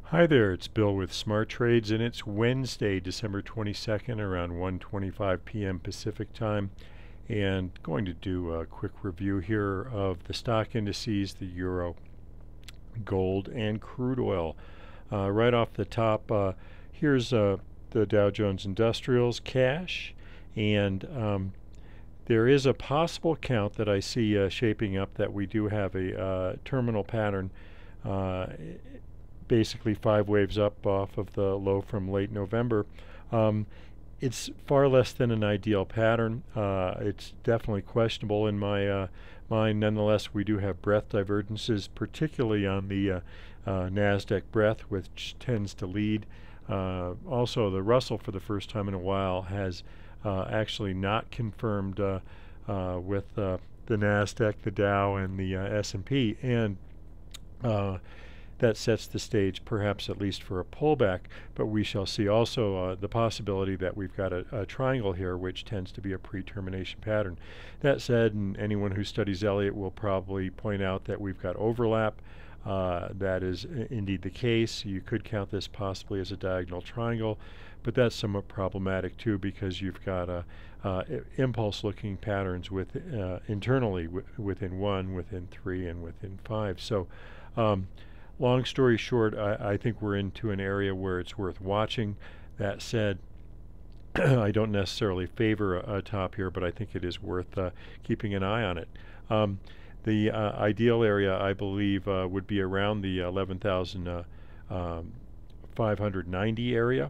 Hi there, it's Bill with Smart Trades, and it's Wednesday, December 22nd, around 1:25 p.m. Pacific Time, and going to do a quick review here of the stock indices, the euro, gold, and crude oil. Right off the top, here's the Dow Jones Industrials cash, and there is a possible count that I see shaping up that we do have a terminal pattern, uh, basically 5 waves up off of the low from late November. It's far less than an ideal pattern. It's definitely questionable in my mind. Nonetheless, we do have breadth divergences, particularly on the Nasdaq breadth, which tends to lead. Also, the Russell, for the first time in a while, has actually not confirmed with the Nasdaq, the Dow, and the S&P, and that sets the stage, perhaps at least for a pullback, but we shall see. Also the possibility that we've got a triangle here, which tends to be a pre-termination pattern. That said, and anyone who studies Elliott will probably point out that we've got overlap. That is indeed the case. You could count this possibly as a diagonal triangle, but that's somewhat problematic too, because you've got impulse-looking patterns with internally within 1, within 3, and within 5. So long story short, I think we're into an area where it's worth watching. That said, I don't necessarily favor a top here, but I think it is worth keeping an eye on it. The ideal area, I believe, would be around the 11,590 area,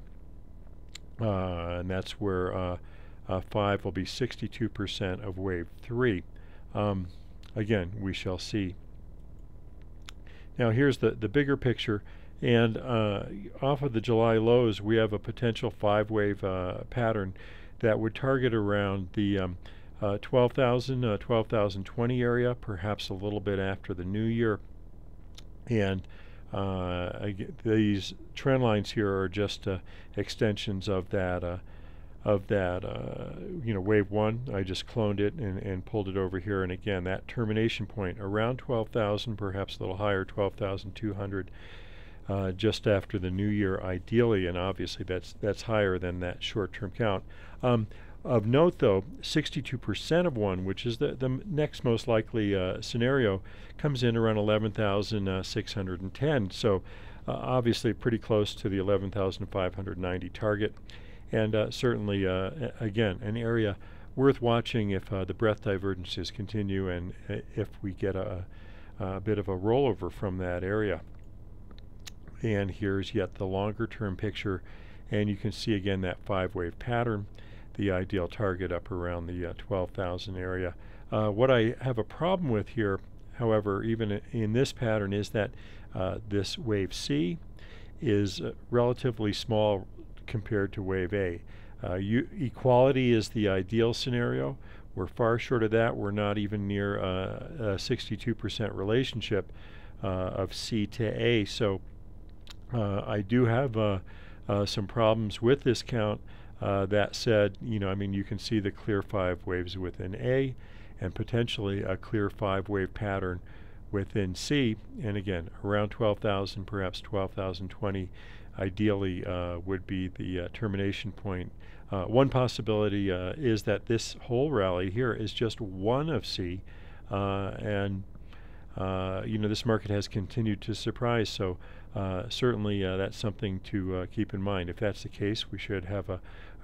and that's where 5 will be 62% of wave 3. Again, we shall see. Now here's the bigger picture, and off of the July lows we have a potential 5-wave pattern that would target around the 12,020 area, perhaps a little bit after the new year. And these trend lines here are just extensions of that wave 1. I just cloned it and pulled it over here, and again that termination point around 12,000, perhaps a little higher, 12,200, just after the new year ideally, and obviously that's higher than that short-term count. Of note though, 62% of 1, which is the next most likely scenario, comes in around 11,610, so obviously pretty close to the 11,590 target. And certainly, again, an area worth watching if the breadth divergences continue and if we get a bit of a rollover from that area. And here's yet the longer term picture, and you can see again that 5-wave pattern, the ideal target up around the 12,000 area. What I have a problem with here, however, even in this pattern, is that this wave C is relatively small compared to wave A. Equality is the ideal scenario. We're far short of that. We're not even near a 62% relationship of C to A. So I do have some problems with this count. That said, you can see the clear 5 waves within A and potentially a clear 5-wave pattern within C. And again, around 12,000, perhaps 12,020. Ideally would be the termination point. One possibility is that this whole rally here is just one of C, and this market has continued to surprise, so certainly that's something to keep in mind. If that's the case, we should have a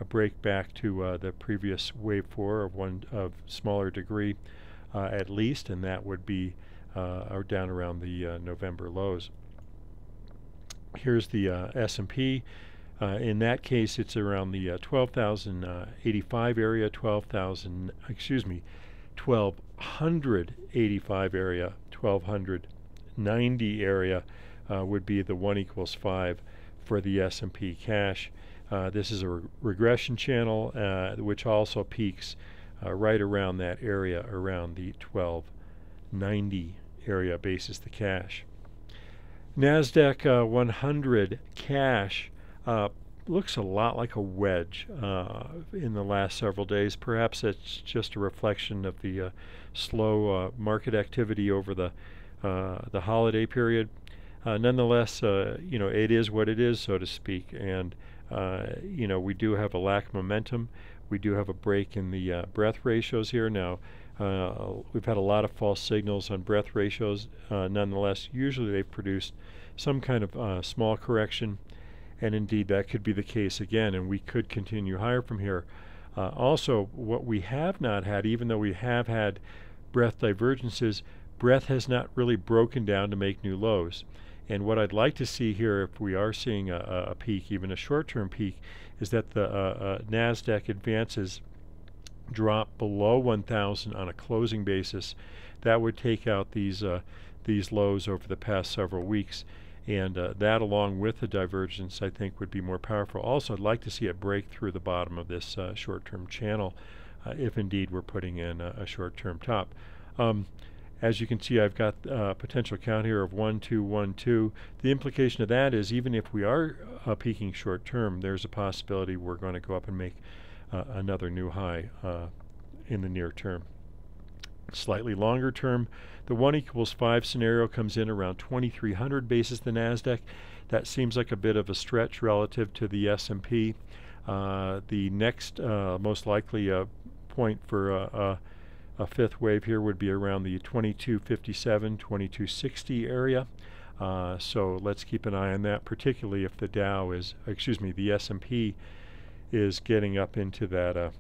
break back to the previous wave 4 of one of smaller degree at least, and that would be down around the November lows. Here's the S&P. In that case, it's around the 12,085 area, 12,185 area, 1,290 area would be the 1 = 5 for the S&P cash. This is a regression channel, which also peaks right around that area, around the 1290 area basis the cash. Nasdaq 100 cash looks a lot like a wedge in the last several days. Perhaps it's just a reflection of the slow market activity over the holiday period. Nonetheless, it is what it is, so to speak, and we do have a lack of momentum. We do have a break in the breadth ratios here. Now, we've had a lot of false signals on breadth ratios. Nonetheless, usually they've produced some kind of small correction, and indeed that could be the case again, and we could continue higher from here. Also, what we have not had, even though we have had breadth divergences, breadth has not really broken down to make new lows. And what I'd like to see here, if we are seeing a peak, even a short-term peak, is that the Nasdaq advances drop below 1,000 on a closing basis. That would take out these lows over the past several weeks, and that, along with the divergence, I think would be more powerful. Also, I'd like to see it break through the bottom of this short-term channel, if indeed we're putting in a short-term top. As you can see, I've got a potential count here of 1, 2, 1, 2. The implication of that is, even if we are peaking short term, there's a possibility we're going to go up and make another new high in the near term. Slightly longer term, the 1 equals 5 scenario comes in around 2,300 basis the Nasdaq. That seems like a bit of a stretch relative to the S&P. The next most likely point for a fifth wave here would be around the 2257, 2260 area. So let's keep an eye on that, particularly if the the S&P is getting up into that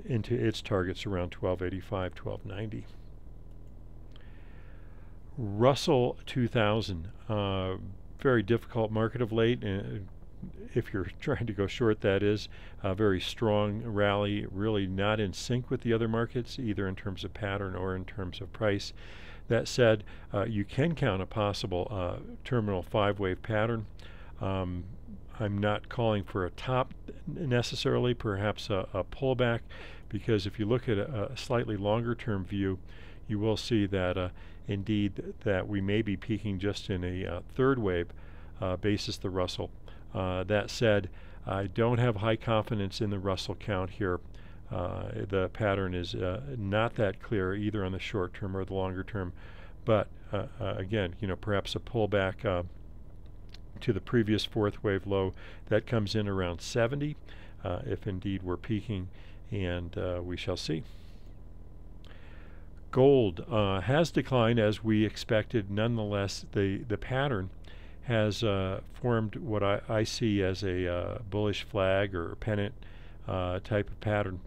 into its targets around 1285, 1290. Russell 2000, very difficult market of late. If you're trying to go short, that is a very strong rally, really not in sync with the other markets, either in terms of pattern or in terms of price. That said, you can count a possible terminal 5-wave pattern. I'm not calling for a top necessarily, perhaps a pullback, because if you look at a slightly longer term view, you will see that indeed that we may be peaking just in a third wave basis the Russell. That said, I don't have high confidence in the Russell count here. The pattern is not that clear either on the short term or the longer term, but again, perhaps a pullback to the previous fourth wave low that comes in around 70 if indeed we're peaking, and we shall see. Gold has declined as we expected. Nonetheless, the pattern has formed what I see as a bullish flag or pennant type of pattern,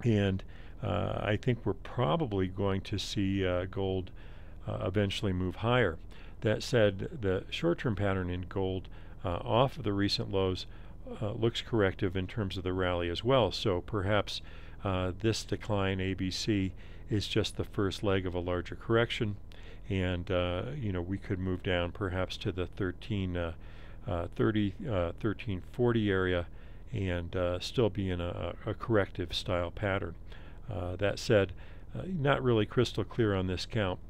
and I think we're probably going to see gold eventually move higher. That said, the short-term pattern in gold off of the recent lows looks corrective in terms of the rally as well. So perhaps this decline, ABC, is just the first leg of a larger correction, and we could move down perhaps to the 1330, 1340 area and still be in a corrective style pattern. That said, not really crystal clear on this count,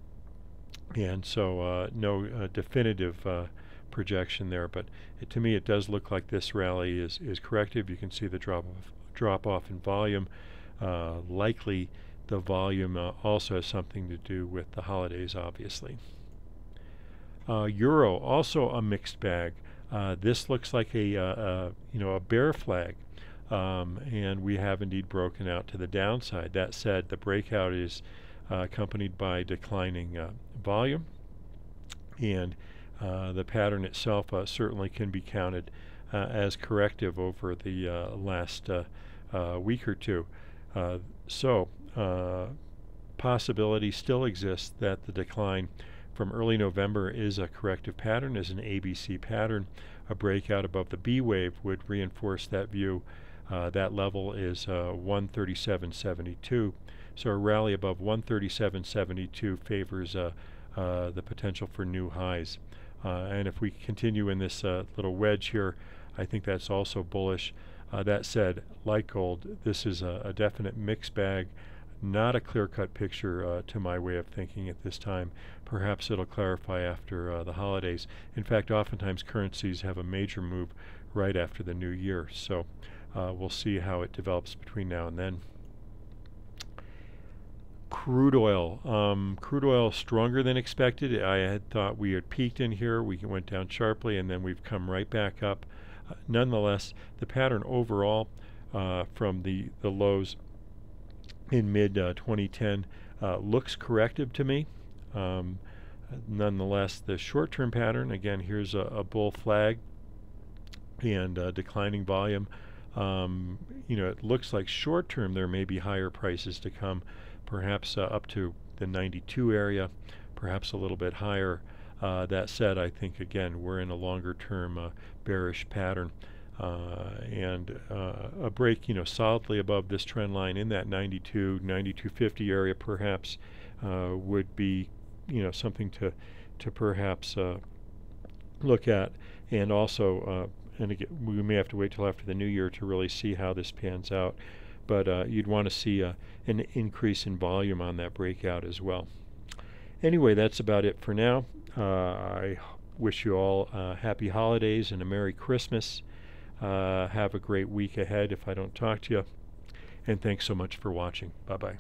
and so no definitive projection there, but to me it does look like this rally is corrective. You can see the drop off in volume. Likely the volume also has something to do with the holidays, obviously. Euro, also a mixed bag. This looks like a bear flag, and we have indeed broken out to the downside. That said, the breakout is accompanied by declining volume, and the pattern itself certainly can be counted as corrective over the last week or two. So possibility still exists that the decline from early November is a corrective pattern, is an ABC pattern. A breakout above the B wave would reinforce that view. That level is 137.72. So a rally above 137.72 favors the potential for new highs. And if we continue in this little wedge here, I think that's also bullish. That said, like gold, this is a definite mixed bag, not a clear-cut picture to my way of thinking at this time. Perhaps it'll clarify after the holidays. In fact, oftentimes currencies have a major move right after the new year, so we'll see how it develops between now and then. Crude oil. Crude oil stronger than expected. I had thought we had peaked in here. We went down sharply, and then we've come right back up. Nonetheless, the pattern overall from the lows in mid 2010 looks corrective to me. Nonetheless, the short-term pattern, again, here's a bull flag and declining volume. It looks like short-term there may be higher prices to come, perhaps up to the 92 area, perhaps a little bit higher. That said, I think, again, we're in a longer-term bearish pattern. And a break, solidly above this trend line in that 92, 92.50 area perhaps would be, something to perhaps look at. And also, and again, we may have to wait till after the new year to really see how this pans out. But you'd want to see an increase in volume on that breakout as well. Anyway, that's about it for now. I wish you all happy holidays and a Merry Christmas. Have a great week ahead if I don't talk to you. And thanks so much for watching. Bye-bye.